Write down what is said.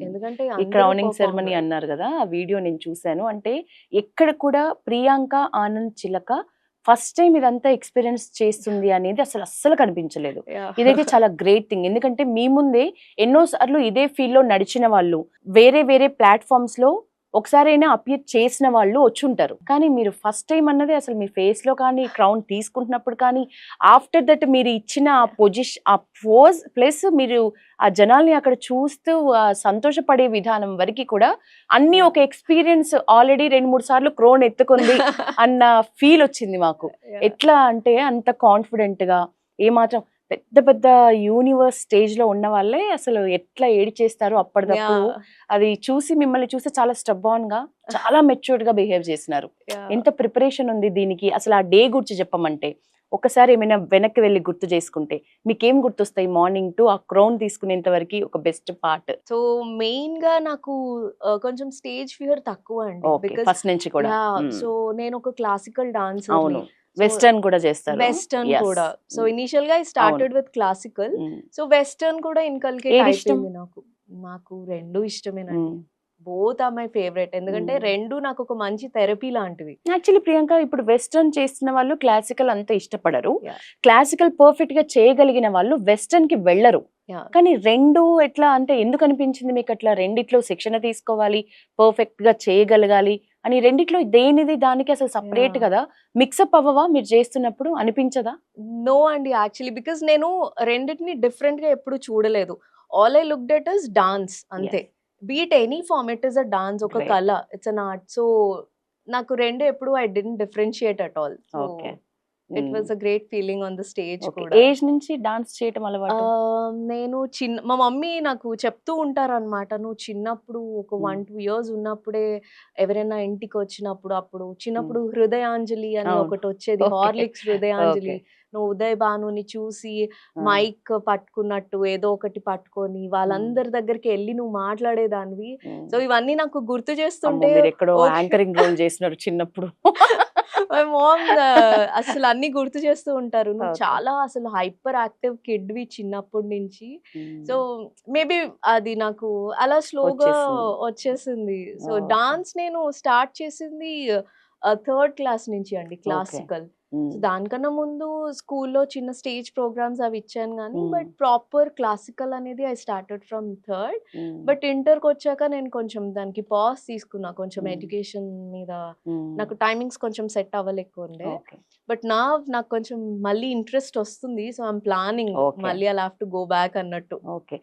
ఎందుకంటే ఈ అందరూ క్రౌనింగ్ perform సెరమనీ well. అన్నారు కదా, ఆ వీడియో నేను చూశాను. అంటే ఎక్కడ కూడా ప్రియాంక ఆనంద్ చిలక ఫస్ట్ టైం ఇదంతా ఎక్స్పీరియన్స్ చేస్తుంది అనేది అస్సలు కనిపించలేదు. Yeah. ఇదైతే చాలా గ్రేట్ థింగ్. ఎందుకంటే మీ ముందే ఎన్నో సార్లు ఇదే ఫీల్డ్ లో నడిచిన వాళ్ళు, వేరే వేరే ప్లాట్ఫామ్స్ లో ఒకసారైనా అపియర్ చేసిన వాళ్ళు వచ్చుంటారు. కానీ మీరు ఫస్ట్ టైం అన్నది అసలు మీ ఫేస్ లో కానీ, క్రౌన్ తీసుకుంటున్నప్పుడు కానీ, ఆఫ్టర్ దట్ మీరు ఇచ్చిన ఆ పొజిషన్, ఆ పోజ్ ప్లస్ మీరు ఆ జనాల్ని అక్కడ చూస్తూ సంతోషపడే విధానం వరకు కూడా అన్ని ఒక ఎక్స్పీరియన్స్. ఆల్రెడీ 2-3 సార్లు క్రోన్ ఎత్తుకుంది అన్న ఫీల్ వచ్చింది మాకు. Yeah. ఎట్లా అంటే అంత కాన్ఫిడెంట్ గా, ఏమాత్రం పెద్ద పెద్ద యూనివర్స్ స్టేజ్ లో ఉన్న వాళ్ళే అసలు ఎట్లా ఏడి చేస్తారు అప్పటిదప్పుడు. Yeah. అది చూసి మిమ్మల్ని చూసి చాలా స్టబ్బాన్ గా, చాలా మెచ్యూర్డ్ గా బిహేవ్ చేసినారు. Yeah. ఎంత ప్రిపరేషన్ ఉంది దీనికి అసలు? ఆ డే గురించి చెప్పమంటే ఒకసారి ఏమైనా వెనక్కి వెళ్ళి గుర్తు చేసుకుంటే మీకేం గుర్తొస్తాయి? మార్నింగ్ టు ఆ క్రౌన్ తీసుకునేంత వరకు ఒక బెస్ట్ పార్ట్. సో మెయిన్ గా నాకు కొంచెం స్టేజ్ ఫియర్ తక్కువ అండి. ఓకే, బికాస్ ఫస్ట్ నుంచి కూడా. సో నేను ఒక క్లాసికల్ డాన్సర్ అవును, ని. వెస్టర్న్ కూడా చేస్తారు. Western Yes. కూడా. సో ఇనిషియల్ గా I started with classical. So western కూడా ఇన్కల్కేట్ ఏది ఇష్టం? అయిపోయింది నాకు. నాకు రెండు ఇష్టమేనండి. Both are my favourite. ఎందుకంటే రెండు నాకు ఒక మంచి థెరపీ లాంటివి. యాక్చువల్లీ ప్రియాంక, ఇప్పుడు వెస్టర్న్ చేస్తున్న వాళ్ళు క్లాసికల్ అంత ఇష్టపడరు. Yeah. క్లాసికల్ పర్ఫెక్ట్ గా చేయగలిగిన వాళ్ళు వెస్టర్న్ కి వెళ్ళరు. Yeah. కానీ రెండు ఎట్లా అంటే ఎందుకు అనిపించింది మీకు అట్లా? రెండిట్లో శిక్షణ తీసుకోవాలి, పర్ఫెక్ట్ గా చేయగలగాలి అని. రెండిట్లో దేనిది దానికి అసలు సపరేట్ Yeah. కదా, మిక్సప్ అవ్వవా మీరు చేస్తున్నప్పుడు? అనిపించదా? నో అండి, యాక్చువల్లీ బికాస్ నేను రెండిటిని డిఫరెంట్ గా ఎప్పుడు చూడలేదు. All I looked at is dance అంతే. Be it any form, it is a dance, ఒక Great. కళ, ఇట్స్ అన్ ఆర్ట్. సో నాకు రెండు ఎప్పుడు I didn't differentiate at all. So okay. It was a great feeling on the stage కూడా. Age నుంచి డాన్స్ చేయటం అలవాటు? నేను మా మమ్మీ నాకు చెప్తూ ఉంటారన్నమాట, నువ్వు చిన్నప్పుడు ఒక 1-2 ఇయర్స్ ఉన్నప్పుడే ఎవరైనా ఇంటికి వచ్చినప్పుడు, అప్పుడు చిన్నప్పుడు హృదయాంజలి అని అవును. ఒకటి వచ్చేది, Okay. హార్లిక్స్ హృదయాంజలి. Okay. నువ్వు ఉదయ్ భానుని చూసి మైక్ పట్టుకున్నట్టు ఏదో ఒకటి పట్టుకొని వాళ్ళందరి దగ్గరికి వెళ్ళి నువ్వు మాట్లాడేదానివి. సో ఇవన్నీ నాకు గుర్తు చేస్తుంటే మీరు ఎక్కడో okay. యాంకరింగ్ రోల్ చేసినారు చిన్నప్పుడు. మై మామ్ అసలు అన్ని గుర్తు చేస్తూ ఉంటారు, నువ్వు Okay. చాలా అసలు హైపర్ యాక్టివ్ కిడ్వి చిన్నప్పటి నుంచి. సో మేబీ అది నాకు అలా స్లోగా వచ్చేసింది. So Okay. డాన్స్ నేను స్టార్ట్ చేసింది 3rd క్లాస్ నుంచి అండి, క్లాసికల్. సో దానికన్నా ముందు స్కూల్లో చిన్న స్టేజ్ ప్రోగ్రామ్స్ అవి ఇచ్చాను కానీ, బట్ ప్రాపర్ క్లాసికల్ అనేది I started from 3rd. But ఇంటర్కి వచ్చాక నేను కొంచెం దానికి పాజ్ తీసుకున్నా, కొంచెం ఎడ్యుకేషన్ మీద నాకు టైమింగ్స్ కొంచెం సెట్ అవ్వలేకుండే. బట్ నాకు కొంచెం మళ్ళీ ఇంట్రెస్ట్ వస్తుంది. So I'm planning Okay. మళ్ళీ I have to go back అన్నట్టు. ఓకే.